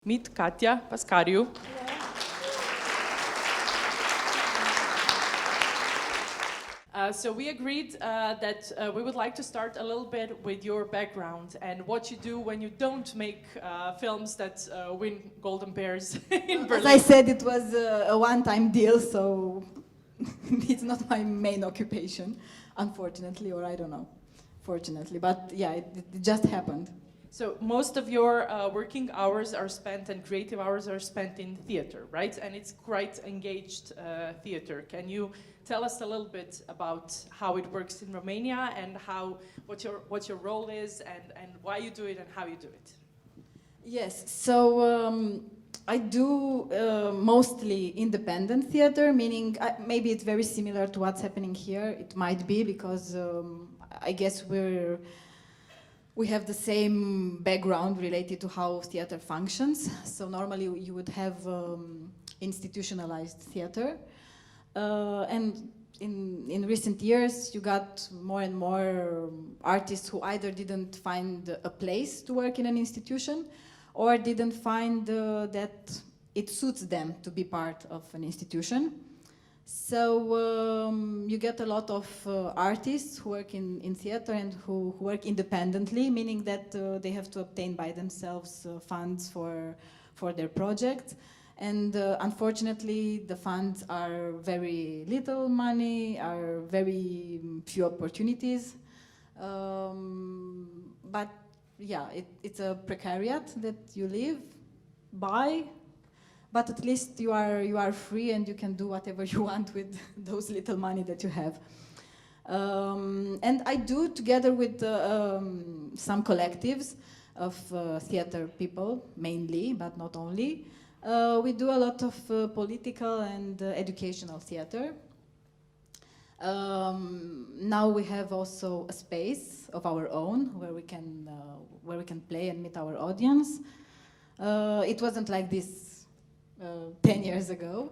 Meet Katia, Pascariu. So we agreed that we would like to start a little bit with your background and what you do when you don't make films that win Golden Bears in Berlin. As I said, it was a one-time deal, so it's not my main occupation, unfortunately, or I don't know, fortunately. But yeah, it just happened. So most of your working hours are spent and creative hours are spent in theater, right? And it's quite engaged theater. Can you tell us a little bit about how it works in Romania and what your role is and why you do it and how you do it? Yes, so I do mostly independent theater, meaning maybe it's very similar to what's happening here. It might be because I guess we have the same background related to how theater functions. So normally you would have institutionalized theater. And in recent years, you got more and more artists who either didn't find a place to work in an institution or didn't find that it suits them to be part of an institution. So you get a lot of artists who work in theater and who work independently, meaning that they have to obtain by themselves funds for their projects. And unfortunately, the funds are very little money, are very few opportunities. But yeah, it's a precariat that you live by. But at least you are free and you can do whatever you want with those little money that you have. And I do, together with some collectives of theater people, mainly, but not only, we do a lot of political and educational theater. Now we have also a space of our own where we can play and meet our audience. It wasn't like this 10 years ago,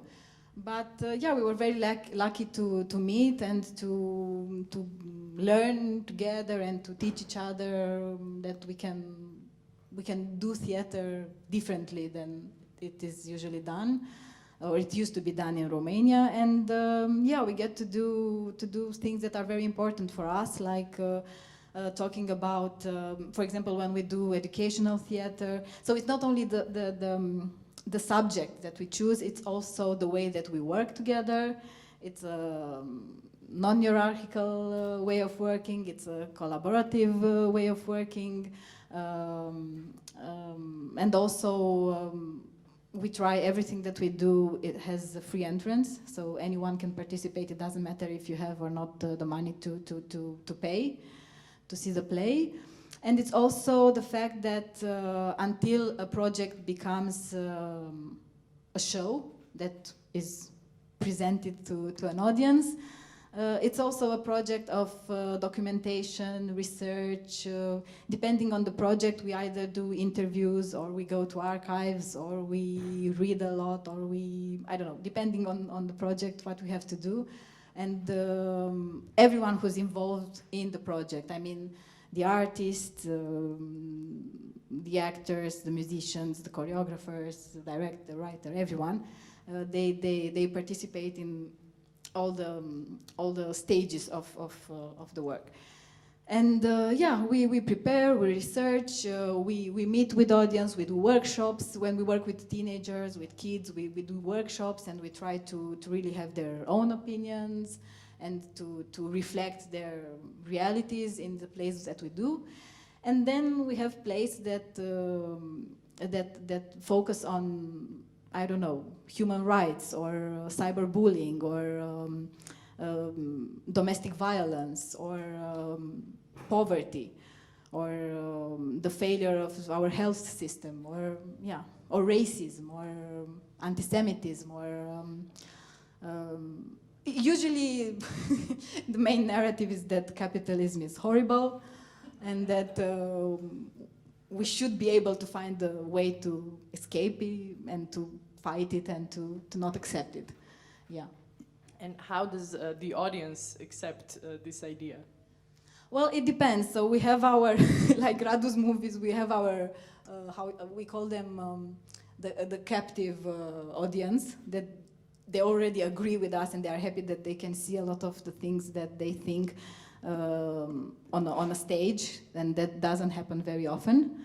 but yeah, we were very lucky to meet and to learn together and to teach each other that we can do theater differently than it is usually done, or it used to be done in Romania. And yeah, we get to do things that are very important for us, like talking about, for example, when we do educational theater. So it's not only the subject that we choose, it's also the way that we work together. It's a non-hierarchical way of working, it's a collaborative way of working, and also we try everything that we do, it has a free entrance, so anyone can participate. It doesn't matter if you have or not the money to pay to see the play. And it's also the fact that until a project becomes a show that is presented to an audience, it's also a project of documentation, research. Depending on the project, we either do interviews or we go to archives or we read a lot or I don't know, depending on the project, what we have to do. And everyone who's involved in the project, I mean, the artists, the actors, the musicians, the choreographers, the director, the writer, everyone, they participate in all the stages of the work. And yeah, we prepare, we research, we meet with audience, we do workshops. When we work with teenagers, with kids, we do workshops and we try to really have their own opinions and to reflect their realities in the plays that we do. And then we have plays that focus on, I don't know, human rights or cyberbullying or domestic violence or poverty or the failure of our health system or yeah, or racism or anti-Semitism or usually the main narrative is that capitalism is horrible and that we should be able to find a way to escape it and to fight it and to not accept it. Yeah. And how does the audience accept this idea? Well, it depends. So we have our, like Radu's movies, we have our, how we call them the captive audience, that they already agree with us and they are happy that they can see a lot of the things that they think on a stage, and that doesn't happen very often.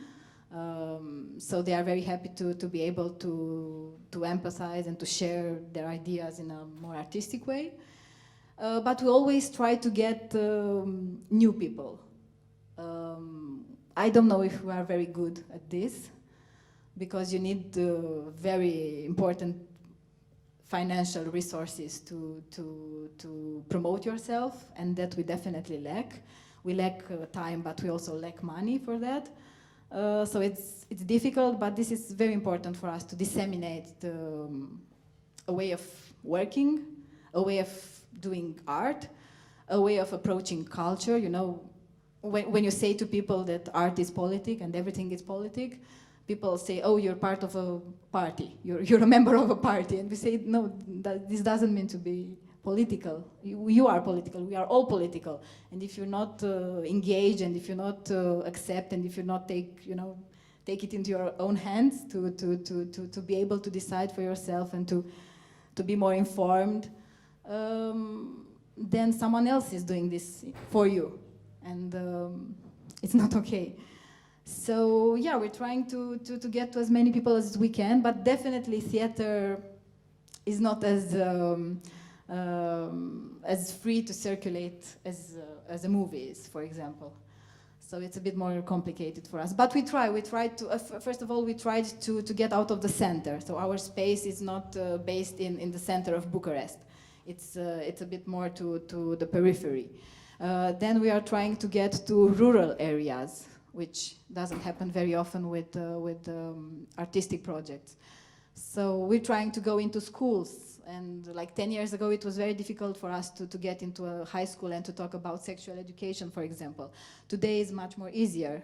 So they are very happy to be able to empathize and to share their ideas in a more artistic way. But we always try to get new people. I don't know if we are very good at this, because you need very important financial resources to promote yourself, and that we definitely lack. We lack time, but we also lack money for that. So it's difficult, but this is very important for us to disseminate a way of working, a way of doing art, a way of approaching culture. You know, when you say to people that art is politic and everything is politic, people say, oh, you're part of a party, you're a member of a party. And we say, no, this doesn't mean to be political. You are political, we are all political. And if you're not engaged, and if you're not accept, and if you not take it into your own hands to be able to decide for yourself and to be more informed, then someone else is doing this for you. And it's not okay. So yeah, we're trying to get to as many people as we can, but definitely theater is not as free to circulate as a movie is, for example. So it's a bit more complicated for us. But we try to, first of all, we tried to get out of the center. So our space is not based in the center of Bucharest. It's a bit more to the periphery. Then we are trying to get to rural areas, which doesn't happen very often with artistic projects. So we're trying to go into schools, and like 10 years ago it was very difficult for us to get into a high school and to talk about sexual education, for example. Today is much more easier,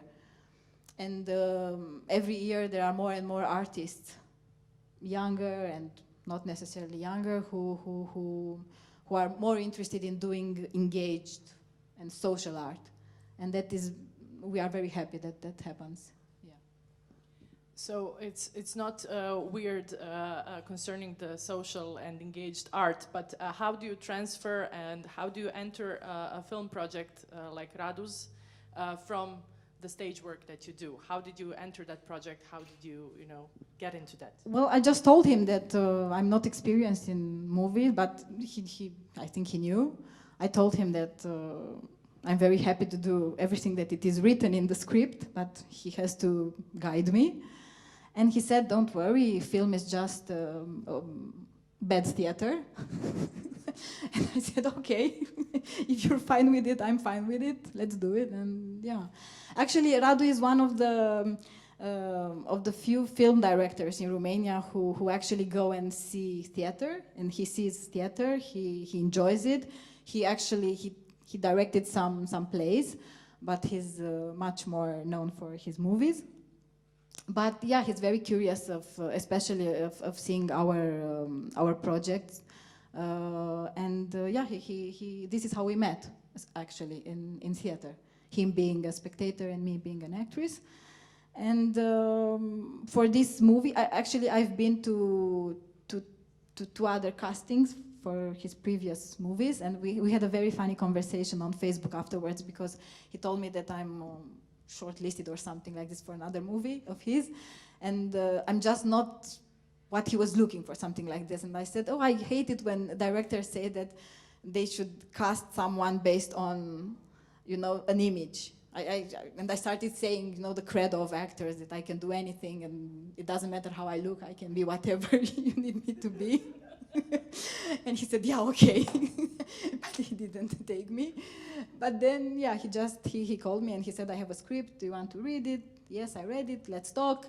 and every year there are more and more artists, younger and not necessarily younger, who are more interested in doing engaged and social art, and that is, we are very happy that that happens. Yeah. So it's not weird concerning the social and engaged art, but how do you transfer and how do you enter a film project like Radu's from the stage work that you do? How did you enter that project? How did you get into that? Well, I just told him that I'm not experienced in movies, but I think he knew. I told him that I'm very happy to do everything that it is written in the script, but he has to guide me. And he said, don't worry, film is just bad theater. And I said, okay, if you're fine with it, I'm fine with it, let's do it. And yeah, actually Radu is one of the few film directors in Romania who actually go and see theater, and he sees theater, he enjoys it. He directed some plays, but he's much more known for his movies. But yeah, he's very curious especially of seeing our projects, and yeah, this is how we met actually in theater. Him being a spectator and me being an actress. And for this movie, I've been to two other castings for his previous movies, and we had a very funny conversation on Facebook afterwards, because he told me that I'm shortlisted or something like this for another movie of his, and I'm just not what he was looking for, something like this. And I said, oh, I hate it when directors say that they should cast someone based on, an image. And I started saying, the credo of actors, that I can do anything and it doesn't matter how I look, I can be whatever you need me to be. And he said, yeah, okay. But he didn't take me. But then, yeah, he called me and he said, I have a script, do you want to read it? Yes, I read it, let's talk.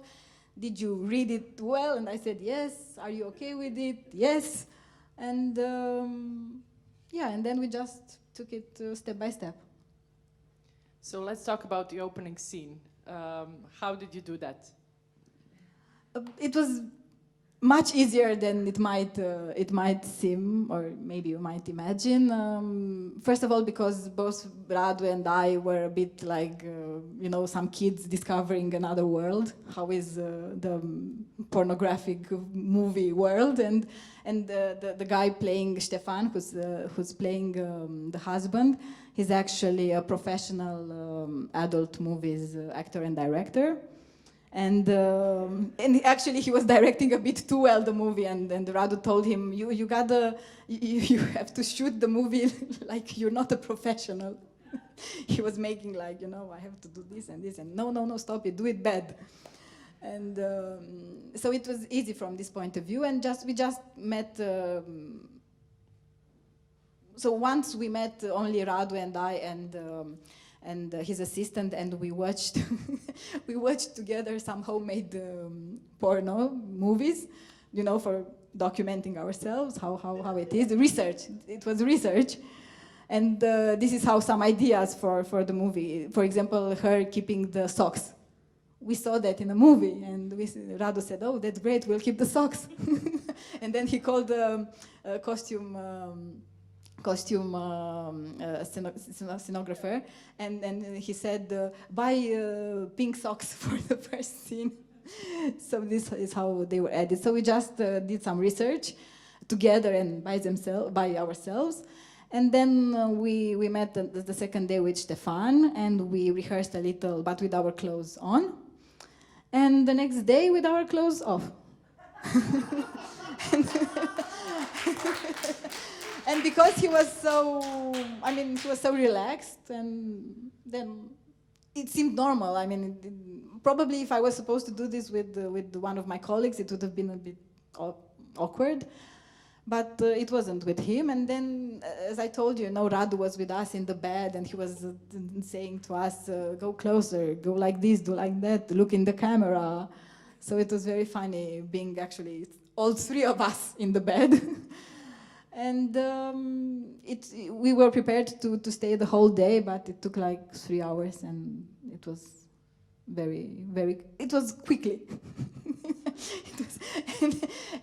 Did you read it well? And I said, yes. Are you okay with it? Yes. And yeah, and then we just took it step by step. So let's talk about the opening scene. How did you do that? It was much easier than it might seem, or maybe you might imagine. First of all, because both Radu and I were a bit like, some kids discovering another world. How is the pornographic movie world? And the guy playing Stefan, who's playing the husband, he's actually a professional adult movies actor and director. And actually he was directing a bit too well the movie, and Radu told him, you have to shoot the movie like you're not a professional. He was making like, I have to do this and this, and no, stop it, do it bad. And so it was easy from this point of view, and we just met. So once we met only Radu and I and his assistant, and we watched we watched together some homemade porno movies, for documenting ourselves, how it is. Research. It was research. And this is how some ideas for the movie. For example, her keeping the socks. We saw that in a movie, and Radu said, "Oh, that's great, we'll keep the socks." And then he called the costume scenographer, and he said, buy pink socks for the first scene. So this is how they were added. So we just did some research together and by ourselves. And then we met the second day with Stefan, and we rehearsed a little, but with our clothes on. And the next day with our clothes off. And because he was so relaxed, and then it seemed normal. Probably if I was supposed to do this with one of my colleagues, it would have been a bit awkward. But it wasn't with him. And then, as I told you, Radu was with us in the bed, and he was saying to us, go closer, go like this, do like that, look in the camera. So it was very funny being actually all three of us in the bed. And we were prepared to stay the whole day, but it took like 3 hours, and it was it was quickly.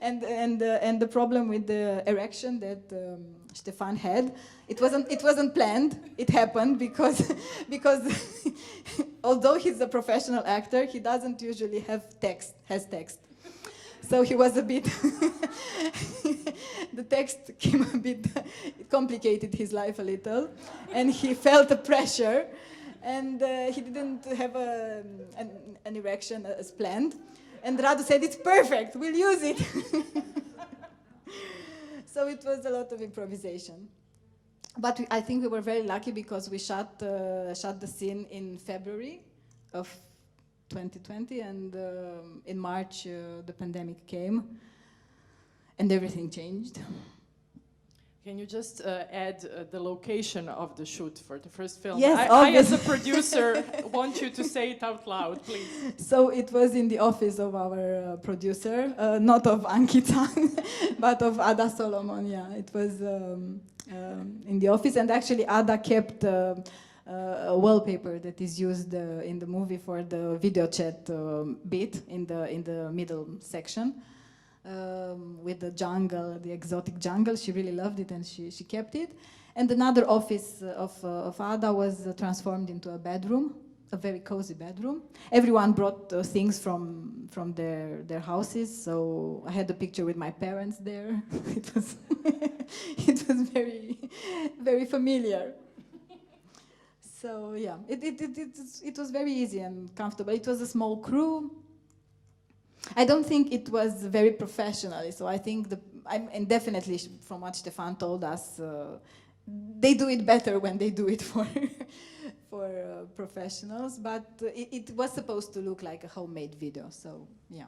And the problem with the erection that Stefan had, it wasn't planned. It happened because although he's a professional actor, he doesn't usually has text. So he was a bit, the text came a bit, it complicated his life a little, and he felt the pressure, and he didn't have an erection as planned. And Radu said, it's perfect, we'll use it. So it was a lot of improvisation. But I think we were very lucky because we shot the scene in February of 2020, and in March the pandemic came and everything changed. Can you just add the location of the shoot for the first film? Yes, I as a producer, want you to say it out loud, please. So it was in the office of our producer, not of Ankita, but of Ada Solomon. Yeah, it was in the office, and actually Ada kept a wallpaper that is used in the movie for the video chat bit in the middle section. With the jungle, the exotic jungle. She really loved it, and she kept it. And another office of Ada was transformed into a bedroom, a very cozy bedroom. Everyone brought things from their houses, so I had a picture with my parents there. It was it was very, very familiar. So yeah, it was very easy and comfortable. It was a small crew. I don't think it was very professional, so I think and definitely from what Stefan told us, they do it better when they do it for professionals, but it was supposed to look like a homemade video, so yeah.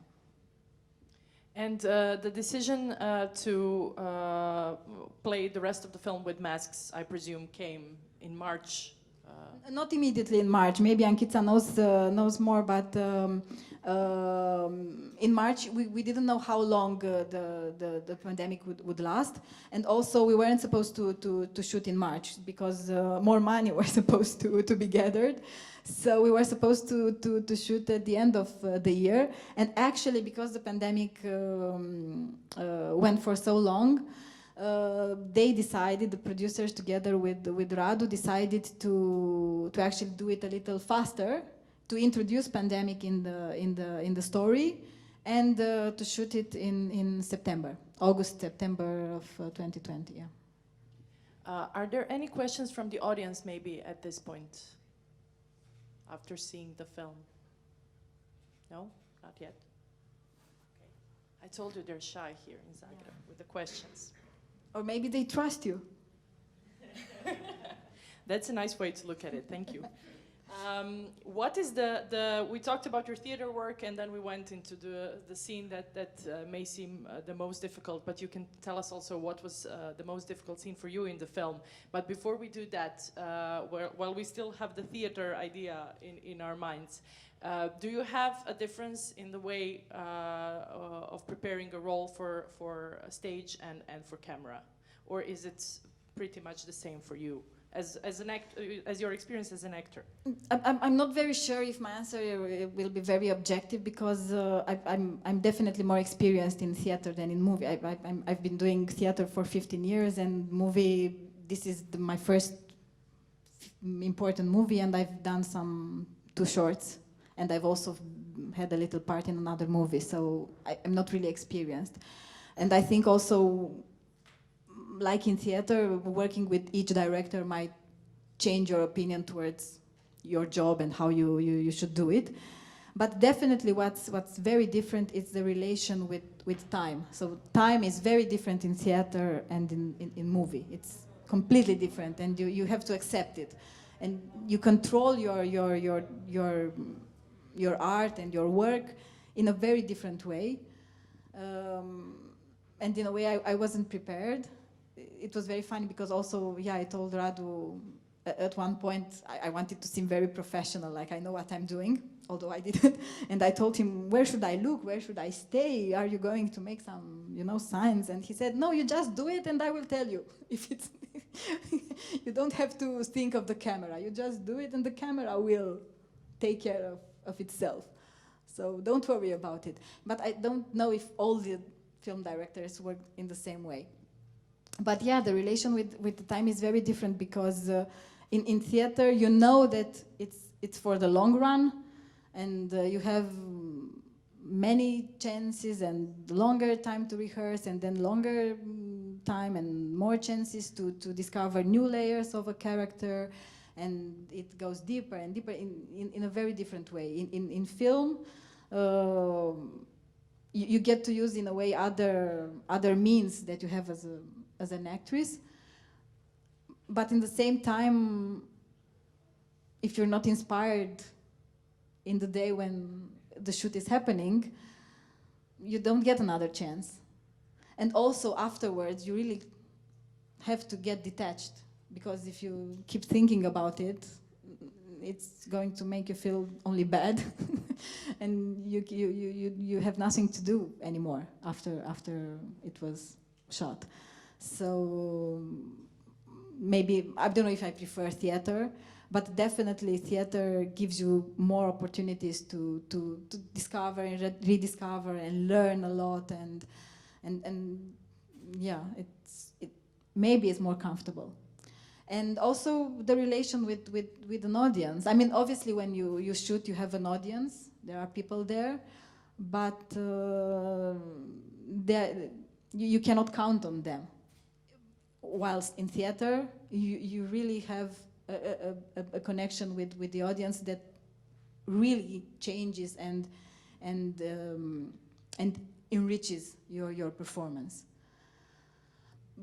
And the decision to play the rest of the film with masks, I presume, came in March Not immediately in March. Maybe Ankita knows more, but in March we didn't know how long the pandemic would last, and also we weren't supposed to shoot in March because more money were supposed to be gathered. So we were supposed to shoot at the end of the year, and actually because the pandemic went for so long. They decided, the producers together with Radu decided to actually do it a little faster, to introduce pandemic in the story, and to shoot it in September, September of 2020. Yeah. Are there any questions from the audience maybe at this point, after seeing the film? No, not yet. Okay. I told you they're shy here in Zagreb with the questions. Or maybe they trust you. That's a nice way to look at it. Thank you. What is we talked about your theater work, and then we went into the scene that may seem the most difficult, but you can tell us also what was the most difficult scene for you in the film. But before we do that, while we still have the theater idea in our minds, do you have a difference in the way of preparing a role for a stage and for camera? Or is it pretty much the same for you as your experience as an actor? I'm not very sure if my answer will be very objective, because I'm definitely more experienced in theater than in movie. I've been doing theater for 15 years, and movie, this is my first important movie, and I've done some 2 shorts. And I've also had a little part in another movie, so I'm not really experienced. And I think also, like in theater, working with each director might change your opinion towards your job and how you should do it. But definitely what's very different is the relation with time. So time is very different in theater and in movie. It's completely different, and you have to accept it. And you control your art and your work in a very different way. And in a way I wasn't prepared. It was very funny because also, I told Radu at one point I wanted to seem very professional, like I know what I'm doing, although I didn't. And I told him, where should I look? Where should I stay? Are you going to make some, signs? And he said, no, you just do it and I will tell you if it's... You don't have to think of the camera. You just do it and the camera will take care of itself. So don't worry about it. But I don't know if all the film directors work in the same way. But the relation with the time is very different, because in theater you know that it's for the long run, and you have many chances and longer time to rehearse, and then longer time and more chances to discover new layers of a character. And it goes deeper and deeper in a very different way. In film, you get to use in a way other means that you have as an actress. But in the same time, if you're not inspired in the day when the shoot is happening, you don't get another chance. And also afterwards, you really have to get detached. Because if you keep thinking about it, it's going to make you feel only bad, and you have nothing to do anymore after it was shot. So maybe, I don't know if I prefer theater, but definitely theater gives you more opportunities to discover and rediscover and learn a lot, and maybe it's more comfortable. And also the relation with an audience. I mean, obviously when you shoot, you have an audience. There are people there. But you cannot count on them. Whilst in theater, you really have a connection with the audience that really changes and enriches your performance.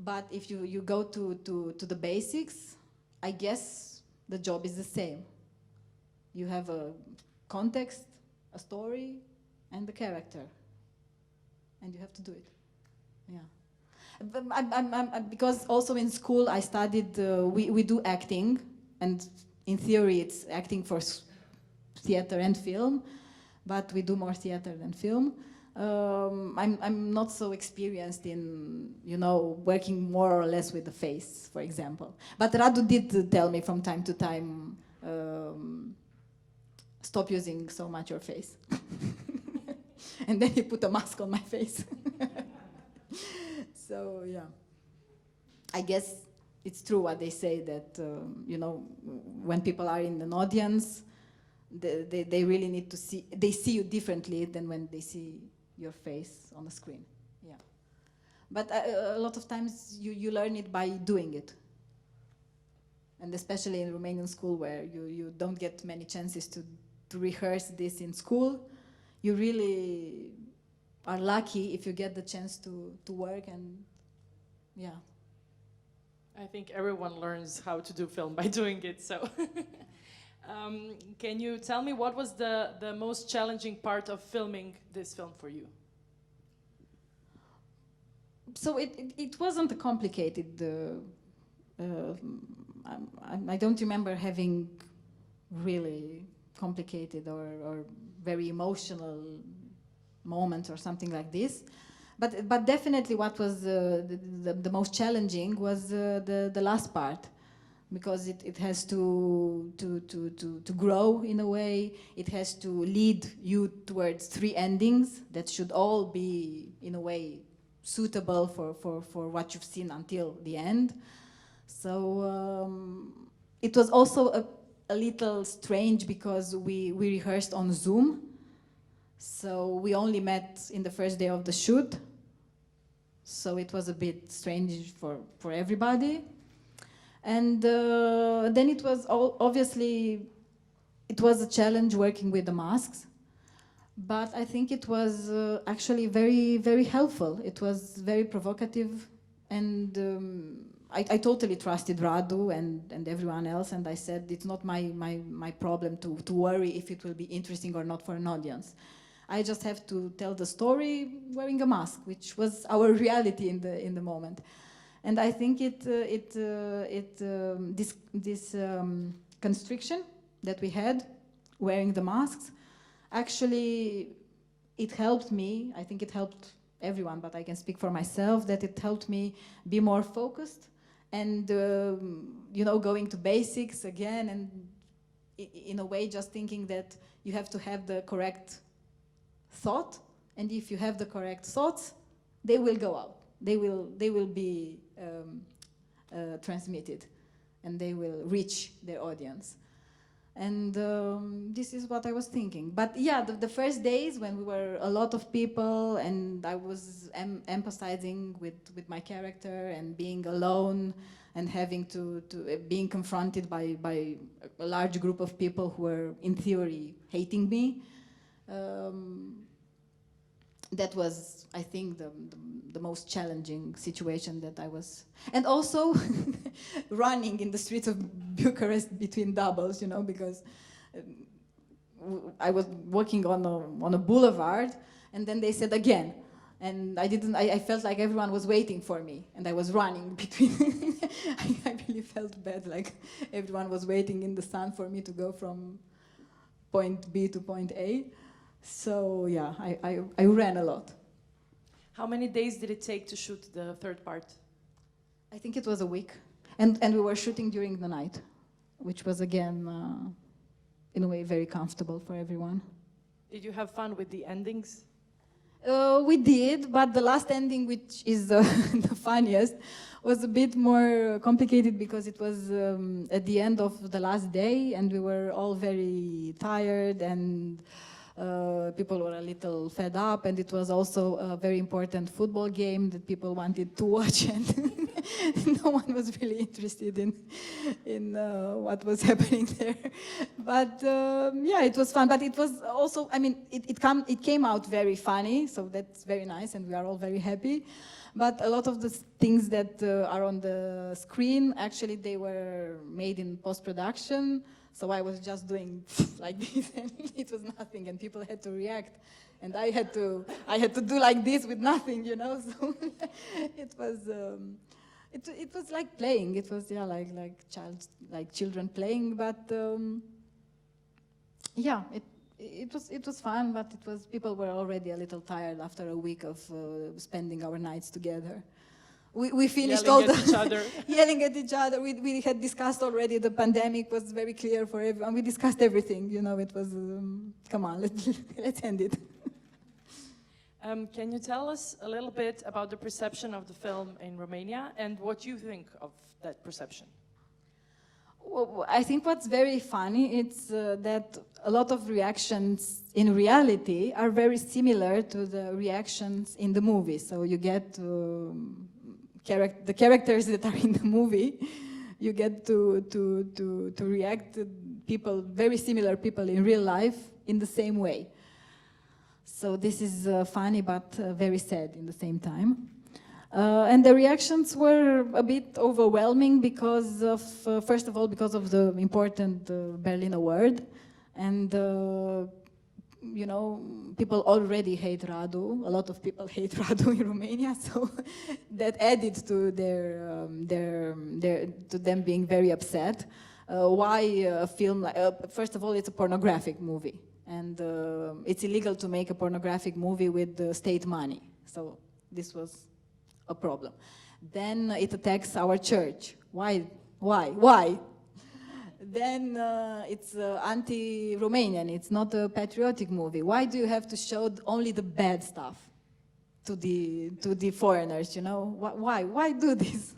But if you go to the basics, I guess the job is the same. You have a context, a story, and the character. And you have to do it. Yeah. But because also in school I studied, we do acting, and in theory, it's acting for theater and film, but we do more theater than film. I'm not so experienced in, working more or less with the face, for example. But Radu did tell me from time to time, stop using so much your face. And then he put a mask on my face. So, yeah. I guess it's true what they say that, when people are in an audience, they really need to they see you differently than when they see your face on the screen. Yeah. But a lot of times you learn it by doing it. And especially in Romanian school, where you don't get many chances to rehearse this in school, you really are lucky if you get the chance to work, and yeah. I think everyone learns how to do film by doing it, so. Can you tell me what was the most challenging part of filming this film for you? So it wasn't a complicated, I don't remember having really complicated or very emotional moments or something like this. But definitely what was the most challenging was the last part, because it has to grow in a way. It has to lead you towards 3 endings that should all be, in a way, suitable for what you've seen until the end. So it was also a little strange because we rehearsed on Zoom. So we only met in the first day of the shoot. So it was a bit strange for everybody. And then it was obviously, it was a challenge working with the masks, but I think it was actually very, very helpful. It was very provocative, and I totally trusted Radu and everyone else, and I said it's not my problem to worry if it will be interesting or not for an audience. I just have to tell the story wearing a mask, which was our reality in the moment. And I think this constriction that we had, wearing the masks, actually, it helped me. I think it helped everyone, but I can speak for myself, that it helped me be more focused and, going to basics again, and in a way just thinking that you have to have the correct thought, and if you have the correct thoughts, they will go out. They will be transmitted, and they will reach their audience. And this is what I was thinking. But yeah, the first days when we were a lot of people, and I was empathizing with my character and being alone and having to being confronted by a large group of people who were in theory hating me. That was, I think, the most challenging situation that I was, and also running in the streets of Bucharest between doubles, because I was walking on a boulevard, and then they said again, and I felt like everyone was waiting for me, and I was running between. I really felt bad, like everyone was waiting in the sun for me to go from point B to point A. So yeah, I ran a lot. How many days did it take to shoot the third part? I think it was a week. And we were shooting during the night, which was again, in a way, very comfortable for everyone. Did you have fun with the endings? We did, but the last ending, which is the funniest, was a bit more complicated because it was at the end of the last day, and we were all very tired, and people were a little fed up, and it was also a very important football game that people wanted to watch, and no one was really interested in what was happening there. But yeah, it was fun. But it was also, I mean, it came out very funny, so that's very nice, and we are all very happy. But a lot of the things that are on the screen, actually, they were made in post-production. So I was just doing like this, and it was nothing, and people had to react, and I had to do like this with nothing, So it was It was like playing. It was like children playing. But yeah, it was fun. But people were already a little tired after a week of spending our nights together. We finished Yelling at each other. yelling at each other. We had discussed already. The pandemic was very clear for everyone. We discussed everything. You know, it was come on, let's end it. Can you tell us a little bit about the perception of the film in Romania and what you think of that perception? Well, I think what's very funny is that a lot of reactions in reality are very similar to the reactions in the movie. So you get the characters that are in the movie, you get to react to people, very similar people in real life, in the same way. So this is funny but very sad in the same time. And the reactions were a bit overwhelming because of, first of all, because of the important Berlin Award. And, you know, people already hate Radu. A lot of people hate Radu in Romania, so that added to to them being very upset. Why a film, first of all, it's a pornographic movie. And it's illegal to make a pornographic movie with state money. So this was a problem. Then it attacks our church. Why? Then it's anti-Romanian. It's not a patriotic movie. Why do you have to show only the bad stuff to the foreigners? You know, why do this?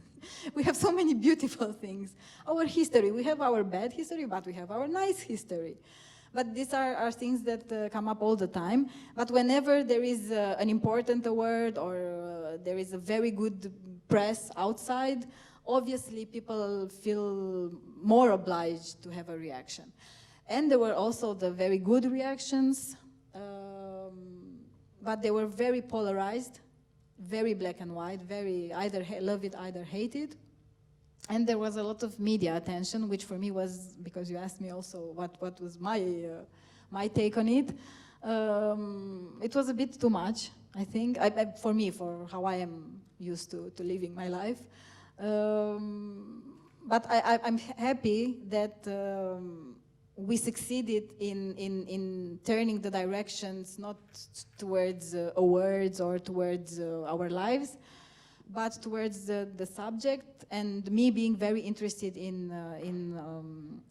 We have so many beautiful things. Our history. We have our bad history, but we have our nice history. But these are things that come up all the time. But whenever there is an important award or there is a very good press outside, obviously people feel more obliged to have a reaction. And there were also the very good reactions, but they were very polarized, very black and white, very either love it, either hate it. And there was a lot of media attention, which for me was, because you asked me also what was my take on it. It was a bit too much, I think, for me, for how I am used to living my life. But I'm happy that we succeeded in turning the directions not towards awards or towards our lives, but towards the subject, and me being very interested in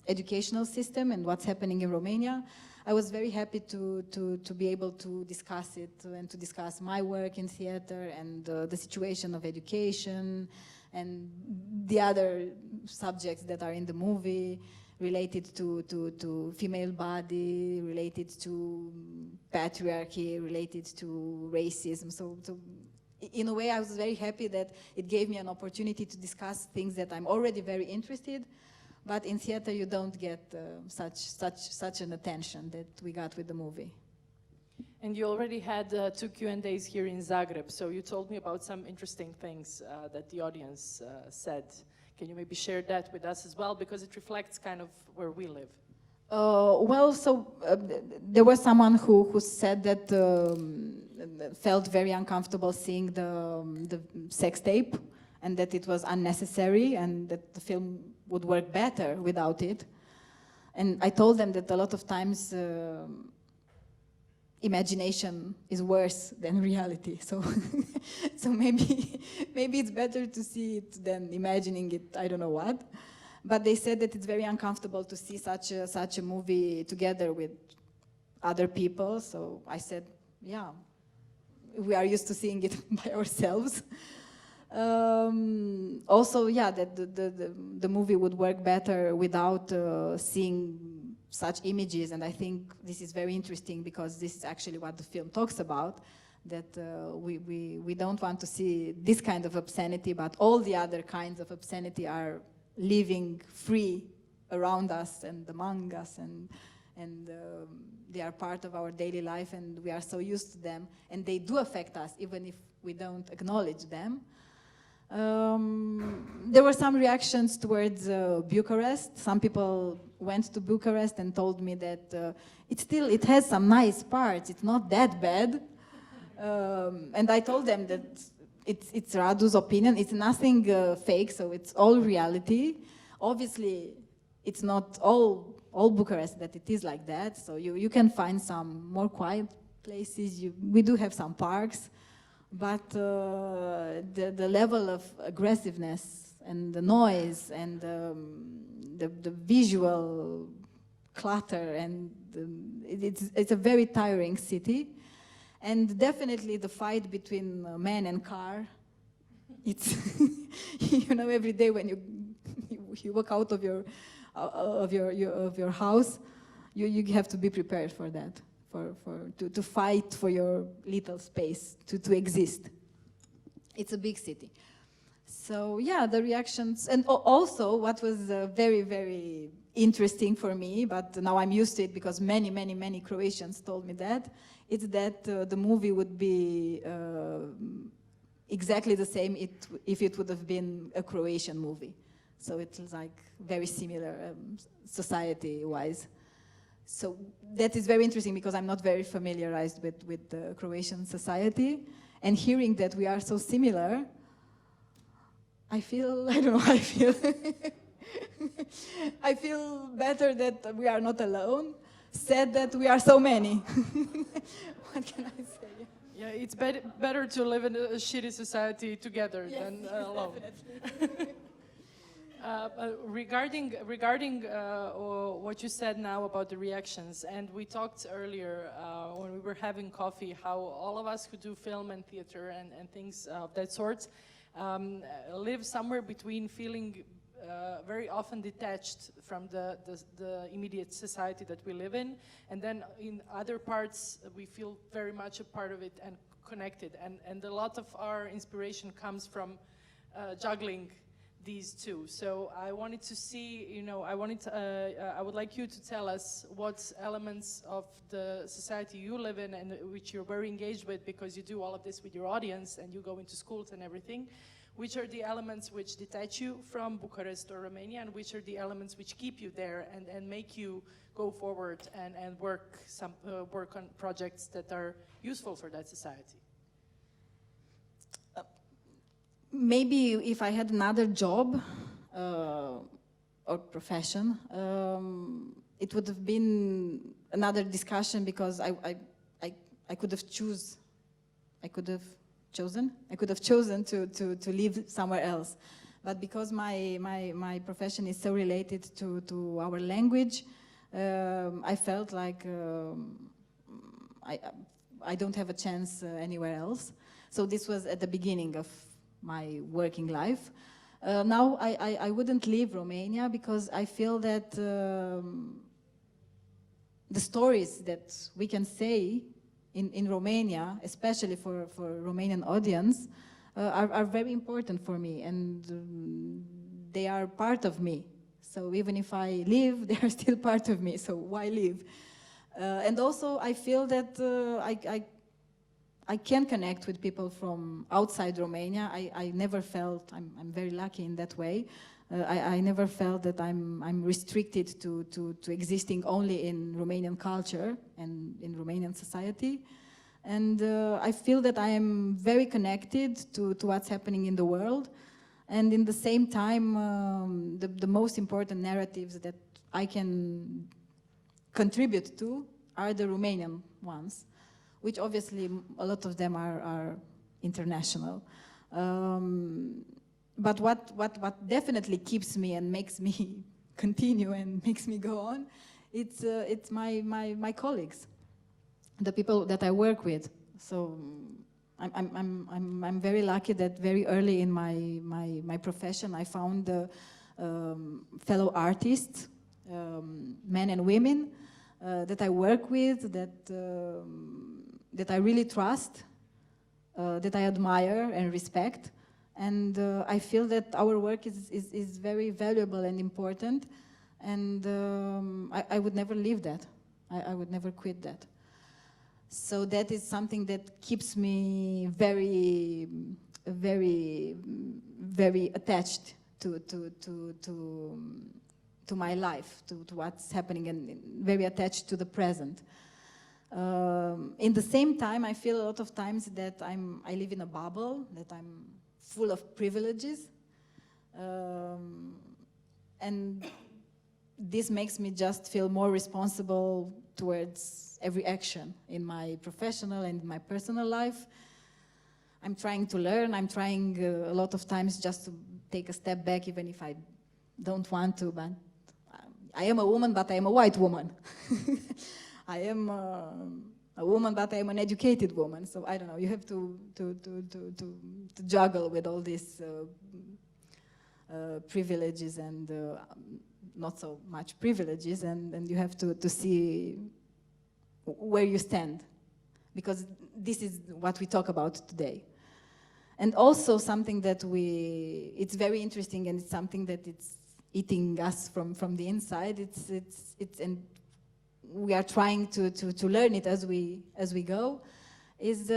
educational system and what's happening in Romania. I was very happy to be able to discuss it and to discuss my work in theater and the situation of education and the other subjects that are in the movie related to female body, related to patriarchy, related to racism. So in a way, I was very happy that it gave me an opportunity to discuss things that I'm already very interested, but in theater you don't get such an attention that we got with the movie. And you already had 2 Q&As here in Zagreb, so you told me about some interesting things that the audience said. Can you maybe share that with us as well, because it reflects kind of where we live? There was someone who said that felt very uncomfortable seeing the sex tape, and that it was unnecessary, and that the film would work better without it. And I told them that a lot of times imagination is worse than reality. So, so maybe it's better to see it than imagining it. I don't know what. But they said that it's very uncomfortable to see such a movie together with other people. So I said, yeah, we are used to seeing it by ourselves. Also, yeah, that the movie would work better without seeing such images. And I think this is very interesting, because this is actually what the film talks about, that we don't want to see this kind of obscenity, but all the other kinds of obscenity are living free around us and among us, and they are part of our daily life, and we are so used to them, and they do affect us even if we don't acknowledge them. There were some reactions towards Bucharest. Some people went to Bucharest and told me that it has some nice parts, it's not that bad. And I told them that it's Radu's opinion. It's nothing fake, so it's all reality. Obviously, it's not all Bucharest that it is like that. So you can find some more quiet places. We do have some parks, but the level of aggressiveness and the noise and the visual clutter, and it's a very tiring city. And definitely the fight between man and car, it's you know, every day when you walk out of your house, you have to be prepared for that, to fight for your little space to exist. It's a big city. So yeah, the reactions, and also what was very, very interesting for me, but now I'm used to it because many Croatians told me that, it's that the movie would be exactly the same if it would have been a Croatian movie. So it's like very similar society-wise. So that is very interesting because I'm not very familiarized with the Croatian society, and hearing that we are so similar, I feel, I don't know, I feel I feel better that we are not alone, sad that we are so many. What can I say? Yeah, it's better to live in a shitty society together than alone. Regarding what you said now about the reactions, and we talked earlier when we were having coffee, how all of us who do film and theater and things of that sort live somewhere between feeling very often detached from the immediate society that we live in, and then in other parts we feel very much a part of it and connected, and a lot of our inspiration comes from juggling these two. So I wanted to see, you know, I would like you to tell us what elements of the society you live in and which you're very engaged with, because you do all of this with your audience and you go into schools and everything. Which are the elements which detach you from Bucharest or Romania, and which are the elements which keep you there and make you go forward and work on projects that are useful for that society? Maybe if I had another job or profession, it would have been another discussion, because I could have chosen to live somewhere else, but because my profession is so related to our language, I felt like I don't have a chance anywhere else. So this was at the beginning of my working life. Now I wouldn't leave Romania, because I feel that the stories that we can say in Romania, especially for Romanian audience, are very important for me, and they are part of me. So even if I leave, they are still part of me, so why leave? And also I feel that I can connect with people from outside Romania. I never felt, I'm very lucky in that way, I never felt that I'm restricted to existing only in Romanian culture and in Romanian society. And I feel that I am very connected to what's happening in the world. And in the same time, the most important narratives that I can contribute to are the Romanian ones, which obviously a lot of them are international. But what definitely keeps me and makes me continue and makes me go on, it's my colleagues, the people that I work with. So I'm very lucky that very early in my profession I found fellow artists, men and women, that I work with, that I really trust, that I admire and respect. And I feel that our work is very valuable and important, and I would never leave that. I would never quit that. So that is something that keeps me very, very, very attached to my life, to what's happening, and very attached to the present. In the same time, I feel a lot of times that I live in a bubble, that I'm full of privileges. And this makes me just feel more responsible towards every action in my professional and in my personal life. I'm trying to learn. I'm trying a lot of times just to take a step back, even if I don't want to. But I am a woman, but I am a white woman. I am a woman, but I am an educated woman. So I don't know. You have to juggle with all these privileges and not so much privileges, and you have to see where you stand, because this is what we talk about today. And also something that it's very interesting, and it's something that it's eating us from the inside. And we are trying to learn it as we go. Is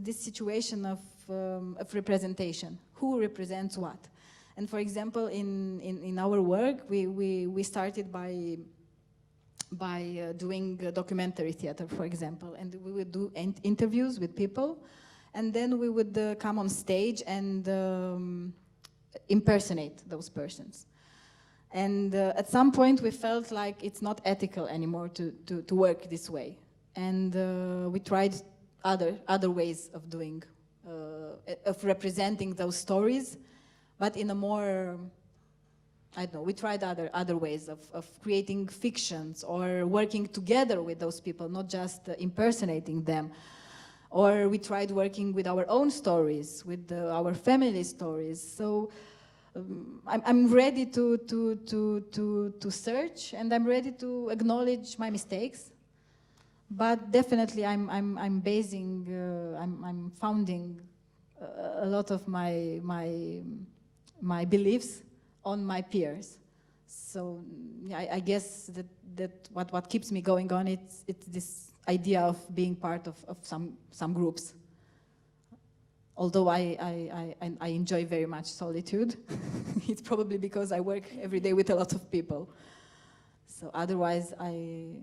this situation of representation? Who represents what? And for example, in our work, we started by doing documentary theater, for example, and we would do interviews with people, and then we would come on stage and impersonate those persons. And at some point, we felt like it's not ethical anymore to work this way, and we tried other ways of doing, of representing those stories. But in a more, I don't know, we tried other ways of creating fictions or working together with those people, not just impersonating them. Or we tried working with our own stories, with our family stories. So I'm ready to search, and I'm ready to acknowledge my mistakes. But definitely I'm founding a lot of my beliefs on my peers. So I guess that what keeps me going on, it's this idea of being part of some groups. Although I enjoy very much solitude, it's probably because I work every day with a lot of people. So otherwise I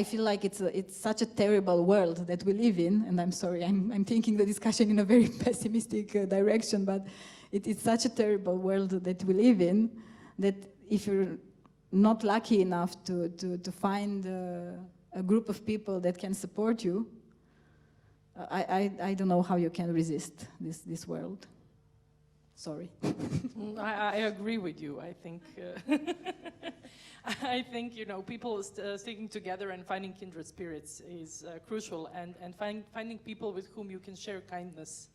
feel like it's such a terrible world that we live in, and I'm sorry, I'm thinking the discussion in a very pessimistic direction, but it's such a terrible world that we live in, that if you're not lucky enough to find a group of people that can support you, I don't know how you can resist this world. Sorry. I agree with you. I think I think people sticking together and finding kindred spirits is crucial, and finding people with whom you can share kindness.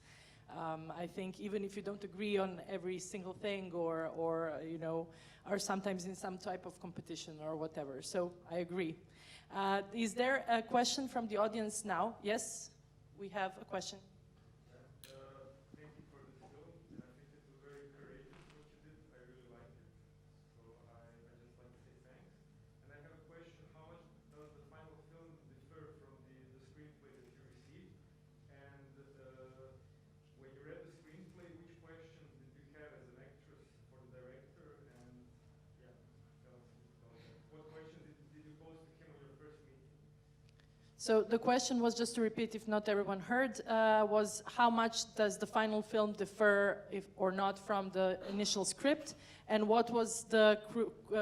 I think even if you don't agree on every single thing, or are sometimes in some type of competition or whatever. So I agree. Is there a question from the audience now? Yes, we have a question. So the question was, just to repeat if not everyone heard, was how much does the final film differ, if or not, from the initial script? And what was the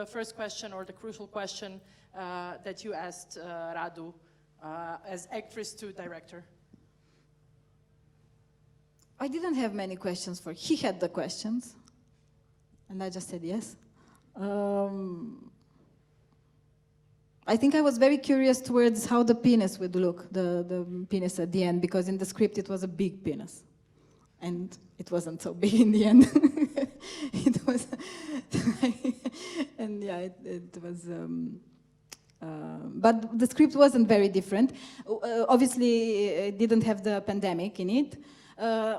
first question, or the crucial question that you asked Radu as actress to director? I didn't have many questions for. He had the questions, and I just said yes. I think I was very curious towards how the penis would look, the penis at the end, because in the script it was a big penis. And it wasn't so big in the end. It was, and yeah, it was, but the script wasn't very different. Obviously, it didn't have the pandemic in it.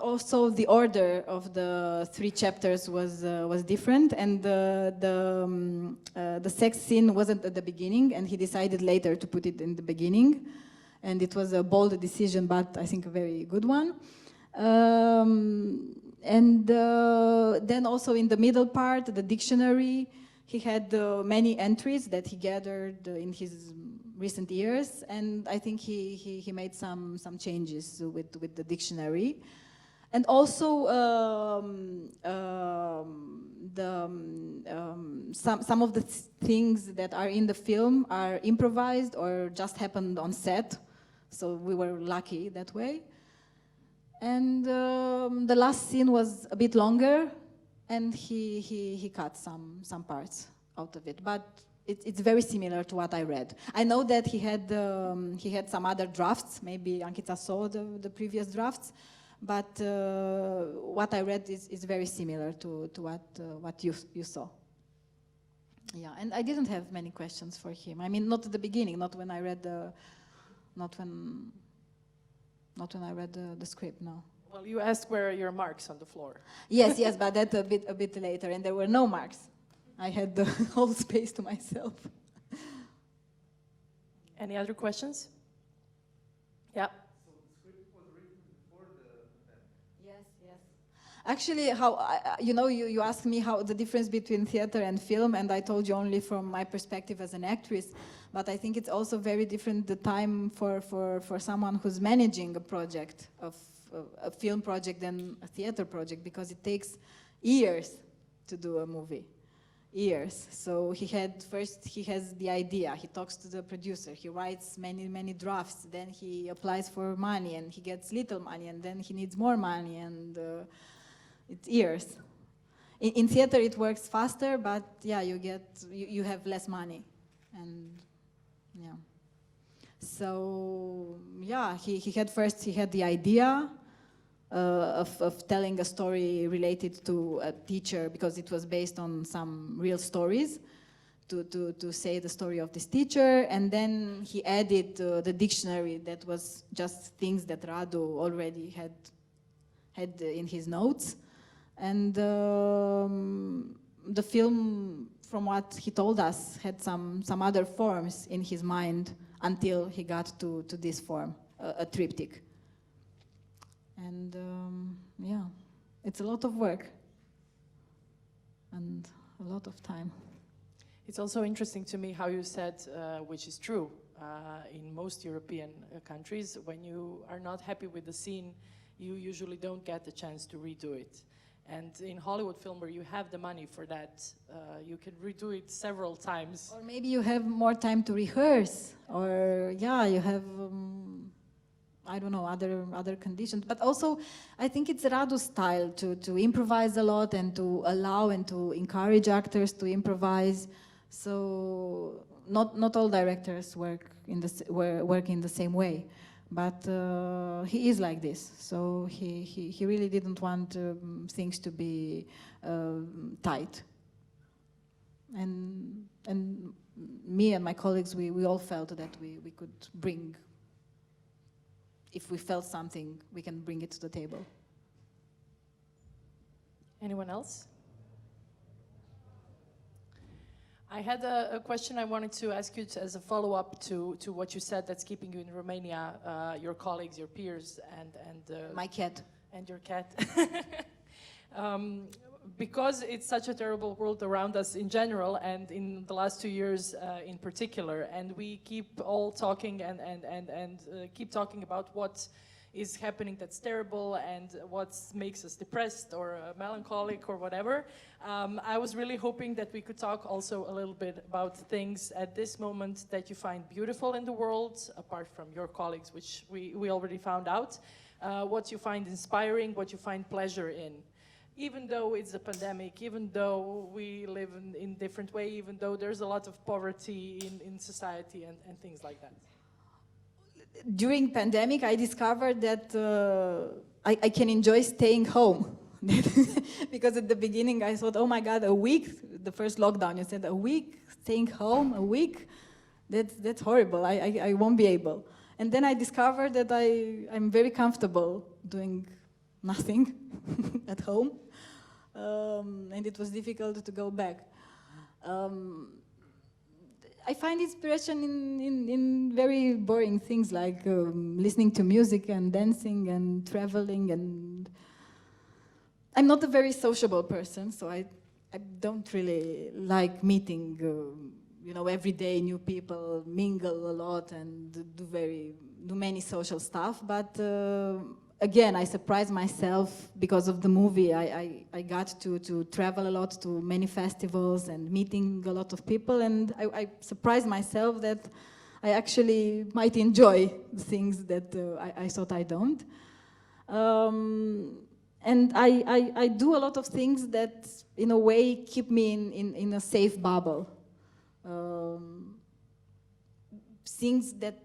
Also, the order of the 3 chapters was different, and the sex scene wasn't at the beginning, and he decided later to put it in the beginning, and it was a bold decision, but I think a very good one. And then also in the middle part, the dictionary, He had many entries that he gathered in his recent years, and I think he made some changes with the dictionary. And also some of the things that are in the film are improvised or just happened on set, so we were lucky that way. And the last scene was a bit longer, and he cut some parts out of it, but it's very similar to what I read. I know that he had some other drafts. Maybe Ankita saw the previous drafts, but what I read is very similar to what you saw. Yeah, and I didn't have many questions for him. I mean, not at the beginning, not when I read not when I read the script. No. Well, you asked where are your marks on the floor. Yes, but that a bit later, and there were no marks. I had the whole space to myself. Any other questions? Yeah. So the script was written before the event? Yes. Actually, you asked me how the difference between theater and film, and I told you only from my perspective as an actress. But I think it's also very different the time for someone who's managing a project of a film project than a theater project, because it takes years to do a movie. Years. So he has the idea, he talks to the producer, he writes many drafts, then he applies for money and he gets little money, and then he needs more money, and it's years. In theater it works faster, but yeah, you have less money, and yeah. So yeah, he had the idea of telling a story related to a teacher, because it was based on some real stories, to say the story of this teacher, and then he added the dictionary that was just things that Radu already had in his notes, and the film, from what he told us, had some other forms in his mind until he got to this form, a triptych. And yeah, it's a lot of work and a lot of time. It's also interesting to me how you said, which is true, in most European countries, when you are not happy with the scene, you usually don't get the chance to redo it. And in Hollywood film, where you have the money for that, you can redo it several times. Or maybe you have more time to rehearse, or yeah, you have I don't know, other conditions. But also, I think it's Radu's style to improvise a lot and to allow and to encourage actors to improvise. So not all directors work in the same way, but he is like this. So he really didn't want things to be tight. And me and my colleagues, we all felt that we could bring. If we felt something, we can bring it to the table. Anyone else? I had a question I wanted to ask you as a follow-up to what you said that's keeping you in Romania, your colleagues, your peers, and my cat. And your cat. Because it's such a terrible world around us in general, and in the last 2 years in particular, and we keep all talking and keep talking about what is happening that's terrible and what makes us depressed or melancholic or whatever. I was really hoping that we could talk also a little bit about things at this moment that you find beautiful in the world, apart from your colleagues, which we already found out, what you find inspiring, what you find pleasure in. Even though it's a pandemic, even though we live in different way, even though there's a lot of poverty in society and things like that. During pandemic, I discovered that I can enjoy staying home. Because at the beginning I thought, oh my God, a week, the first lockdown, you said a week, staying home, a week, that's horrible, I won't be able. And then I discovered that I'm very comfortable doing nothing at home, and it was difficult to go back. I find inspiration in very boring things like listening to music and dancing and traveling, and I'm not a very sociable person, so I I don't really like meeting, every day new people, mingle a lot, and do many social stuff. But again, I surprised myself because of the movie. I got to travel a lot to many festivals and meeting a lot of people, and I surprised myself that I actually might enjoy the things that I thought I don't. And I do a lot of things that, in a way, keep me in a safe bubble. Things that,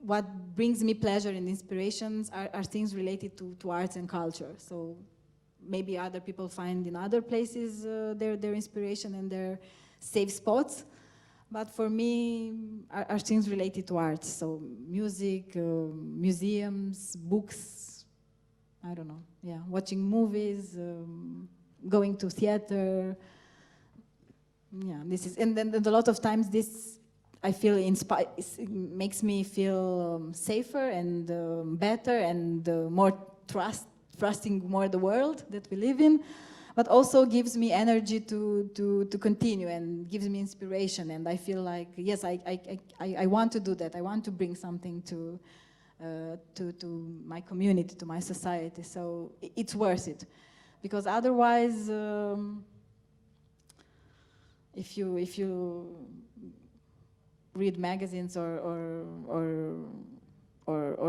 what brings me pleasure and inspirations are things related to arts and culture. So maybe other people find in other places their inspiration and their safe spots. But for me, are things related to arts. So music, museums, books, I don't know, yeah, watching movies, going to theater. Yeah, this is, and then a lot of times this, I feel it makes me feel safer and better and more trusting more the world that we live in, but also gives me energy to continue and gives me inspiration. And I feel like, yes, I want to do that. I want to bring something to my community, to my society. So it's worth it, because otherwise, if you read magazines or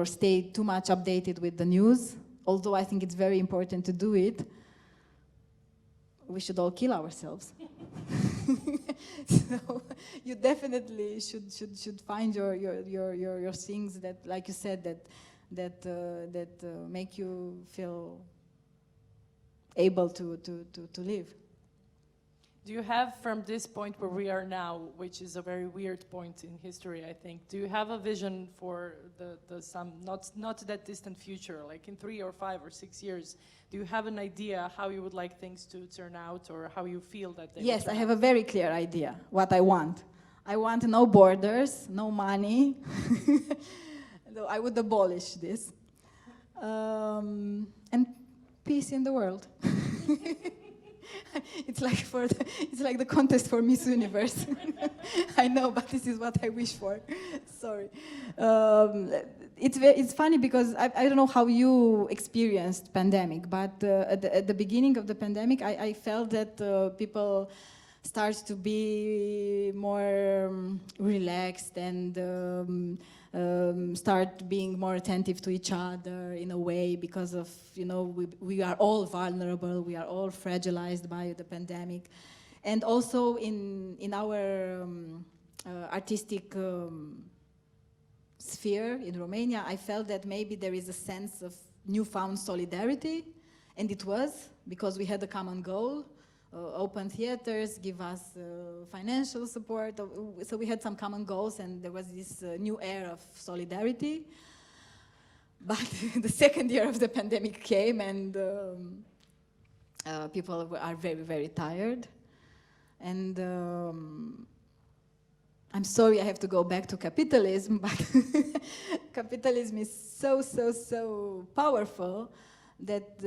stay too much updated with the news, although I think it's very important to do it, we should all kill ourselves. So you definitely should find your things that, like you said, that make you feel able to live. Do you have, from this point where we are now, which is a very weird point in history, I think, do you have a vision for some not that distant future, like in 3 or 5 or 6 years? Do you have an idea how you would like things to turn out, or how you feel that they Yes, will I turn have out? a very clear idea what I want. I want no borders, no money. Though I would abolish this. And peace in the world. It's like the contest for Miss Universe. I know, but this is what I wish for. Sorry. It's funny because I don't know how you experienced pandemic, but at the beginning of the pandemic, I felt that people start to be more relaxed and start being more attentive to each other in a way, because of, we are all vulnerable, we are all fragilized by the pandemic. And also in our artistic sphere in Romania, I felt that maybe there is a sense of newfound solidarity, and it was, because we had a common goal. Open theaters, give us financial support. So we had some common goals, and there was this new air of solidarity. But the second year of the pandemic came, and people are very, very tired. And I'm sorry I have to go back to capitalism, but capitalism is so powerful that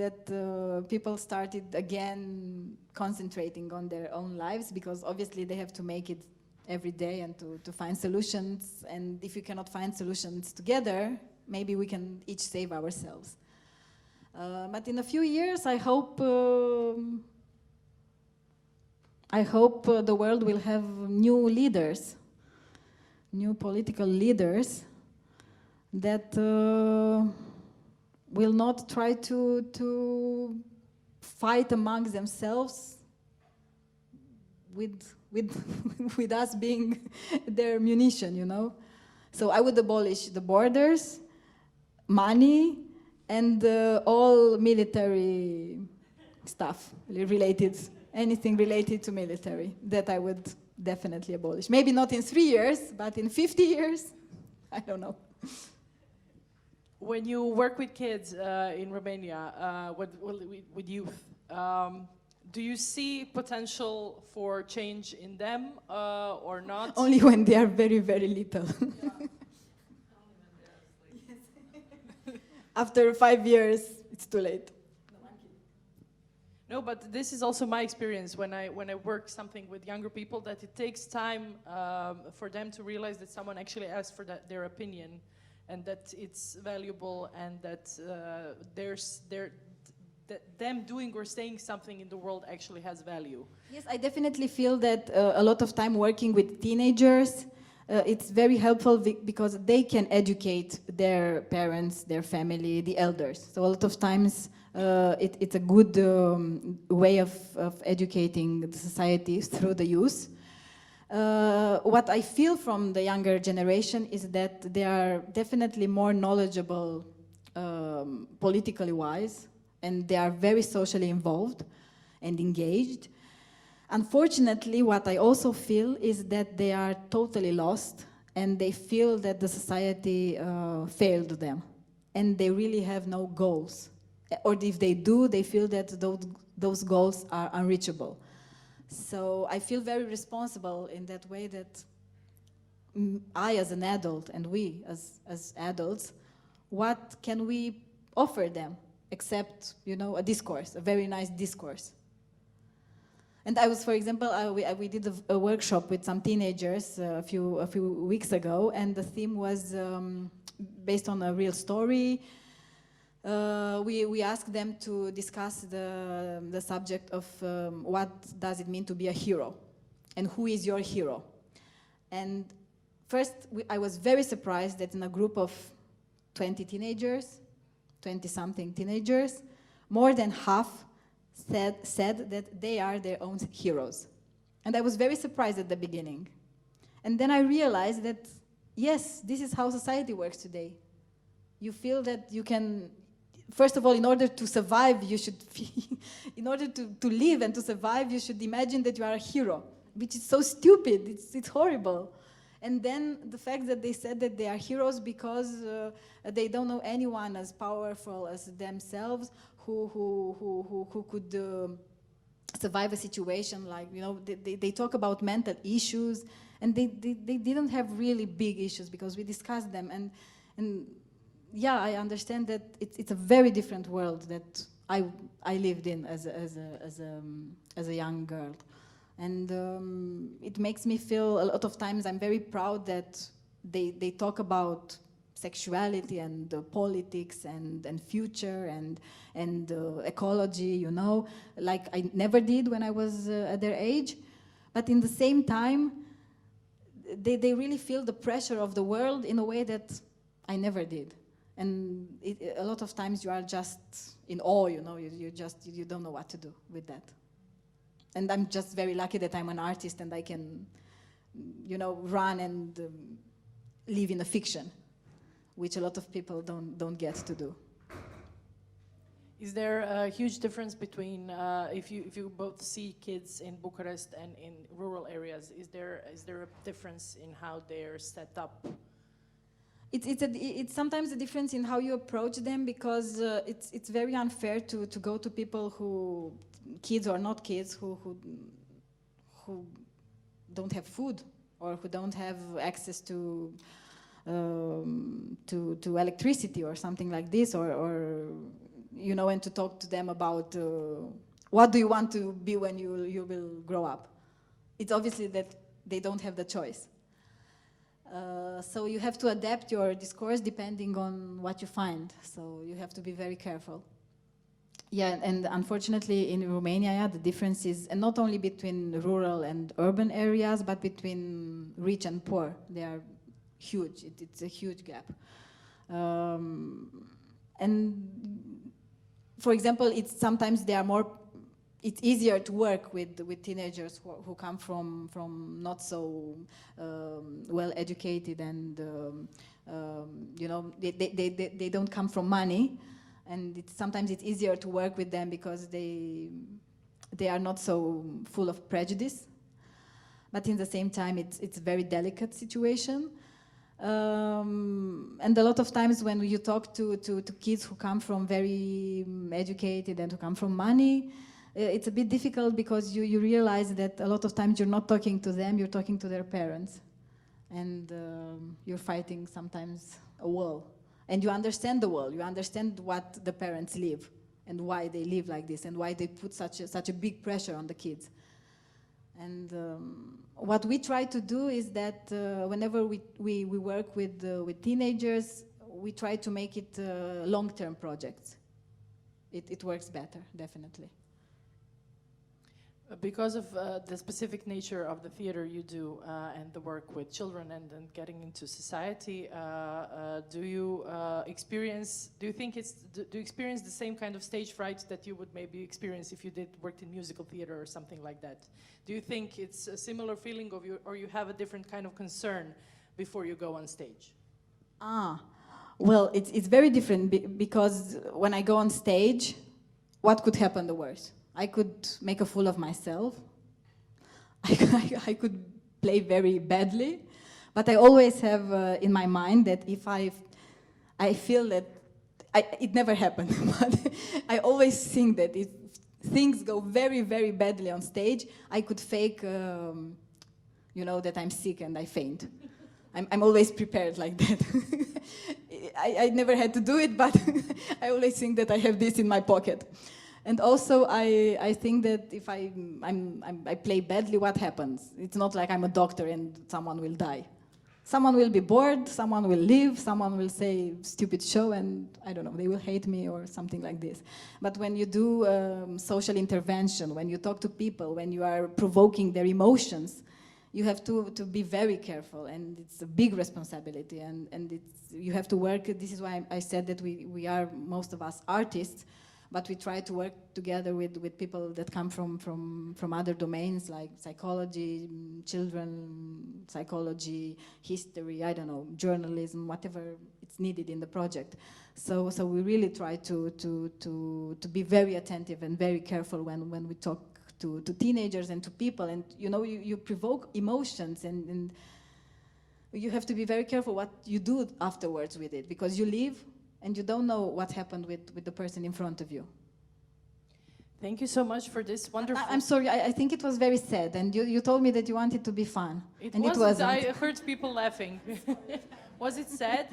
people started again concentrating on their own lives, because obviously they have to make it every day and to find solutions. And if we cannot find solutions together, maybe we can each save ourselves. But in a few years, I hope the world will have new leaders, new political leaders that will not try to fight amongst themselves with us being their munition, So I would abolish the borders, money, and all military stuff anything related to military, that I would definitely abolish. Maybe not in 3 years, but in 50 years, I don't know. When you work with kids in Romania, with youth, do you see potential for change in them or not? Only when they are very, very little. After 5 years, it's too late. No, but this is also my experience when I work something with younger people, that it takes time for them to realize that someone actually asked for their opinion, and that it's valuable, and that them doing or saying something in the world actually has value. Yes, I definitely feel that a lot of time working with teenagers, it's very helpful because they can educate their parents, their family, the elders. So a lot of times it's a good way of educating the society through the youth. What I feel from the younger generation is that they are definitely more knowledgeable politically wise, and they are very socially involved and engaged. Unfortunately, what I also feel is that they are totally lost, and they feel that the society failed them, and they really have no goals. Or if they do, they feel that those goals are unreachable. So I feel very responsible in that way, that I as an adult and we as adults, what can we offer them except, you know, a discourse, a very nice discourse. And I was, for example, we did a workshop with some teenagers a few weeks ago, and the theme was based on a real story. We asked them to discuss the subject of what does it mean to be a hero, and who is your hero. And first, I was very surprised that in a group of 20 teenagers, 20-something teenagers, more than half said that they are their own heroes. And I was very surprised at the beginning. And then I realized that, yes, this is how society works today. You feel that you can, first of all, in order to survive, you should, in order to live and to survive, you should imagine that you are a hero, which is so stupid, it's horrible. And then the fact that they said that they are heroes because they don't know anyone as powerful as themselves who could survive a situation like, you know, they talk about mental issues, and they didn't have really big issues because we discussed them. And yeah, I understand that it's a very different world that I lived in as a young girl. And it makes me feel, a lot of times I'm very proud that they talk about sexuality and politics and future and ecology, you know, like I never did when I was at their age. But in the same time, they really feel the pressure of the world in a way that I never did. And a lot of times you are just in awe, you know, you don't know what to do with that. And I'm just very lucky that I'm an artist and I can, you know, run and live in a fiction, which a lot of people don't get to do. Is there a huge difference between if you both see kids in Bucharest and in rural areas? Is there a difference in how they're set up? It's sometimes a difference in how you approach them, because it's very unfair to go to people who, kids or not kids, who don't have food or who don't have access to electricity or something like this, or you know, and to talk to them about what do you want to be when you will grow up. It's obviously that they don't have the choice. So you have to adapt your discourse depending on what you find. So you have to be very careful. Yeah, and unfortunately in Romania, yeah, the difference is, and not only between rural and urban areas, but between rich and poor. They are huge. It's a huge gap. And for example, sometimes they are more. It's easier to work with teenagers who come from not so well educated, and you know, they don't come from money, and sometimes it's easier to work with them because they are not so full of prejudice. But in the same time, it's a very delicate situation. And a lot of times when you talk to kids who come from very educated and who come from money, it's a bit difficult because you realize that a lot of times you're not talking to them, you're talking to their parents. And you're fighting sometimes a wall. And you understand the wall, you understand what the parents live. and why they live like this and why they put such a big pressure on the kids. And what we try to do is that whenever we work with teenagers, we try to make it long-term projects. It works better, definitely. Because of the specific nature of the theater you do and the work with children and getting into society, do you experience the same kind of stage fright that you would maybe experience if you worked in musical theater or something like that? Do you think it's a similar feeling of you, or you have a different kind of concern before you go on stage? Well, it's very different because when I go on stage, what could happen the worst? I could make a fool of myself. I could play very badly, but I always have in my mind that if I feel that it never happened, but I always think that if things go very, very badly on stage, I could fake, that I'm sick and I faint. I'm always prepared like that. I never had to do it, but I always think that I have this in my pocket. And also, I think that if I play badly, what happens? It's not like I'm a doctor and someone will die. Someone will be bored, someone will leave, someone will say stupid show, and I don't know, they will hate me or something like this. But when you do social intervention, when you talk to people, when you are provoking their emotions, you have to be very careful, and it's a big responsibility, and you have to work. This is why I said that we are, most of us, artists, but we try to work together with people that come from other domains like psychology, children psychology, history, I don't know, journalism, whatever it's needed in the project. So we really try to be very attentive and very careful when we talk to teenagers and to people, and you provoke emotions, and you have to be very careful what you do afterwards with it, because you leave and you don't know what happened with the person in front of you. Thank you so much for this wonderful... I'm sorry, I think it was very sad, and you told me that you wanted to be fun. It wasn't. I heard people laughing. Was it sad?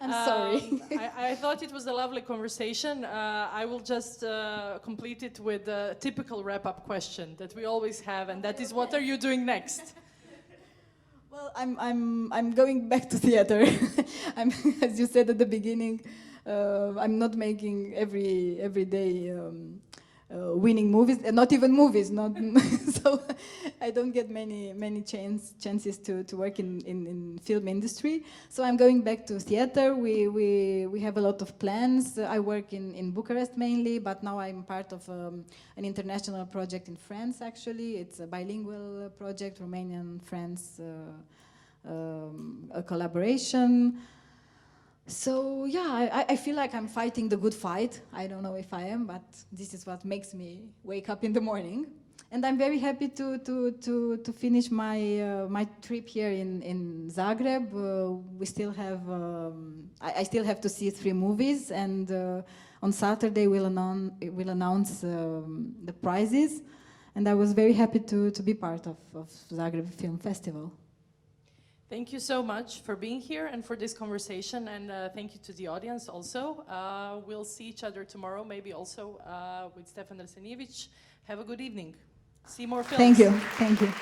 I'm sorry. I thought it was a lovely conversation. I will just complete it with a typical wrap-up question that we always have, and that is, what are you doing next? Well, I'm going back to theater. As you said at the beginning, I'm not making every day winning movies, not even movies. So I don't get many chances to work in film industry. So I'm going back to theater. We have a lot of plans. I work in Bucharest mainly, but now I'm part of an international project in France. Actually, it's a bilingual project, Romanian-France, a collaboration. So yeah, I feel like I'm fighting the good fight. I don't know if I am, but this is what makes me wake up in the morning. And I'm very happy to finish my trip here in Zagreb. We still have I still have to see 3 movies, and on Saturday we'll announce the prizes. And I was very happy to be part of Zagreb Film Festival. Thank you so much for being here and for this conversation, and thank you to the audience also. We'll see each other tomorrow, maybe also with Stefan Arsenijevic. Have a good evening. See more films. Thank you.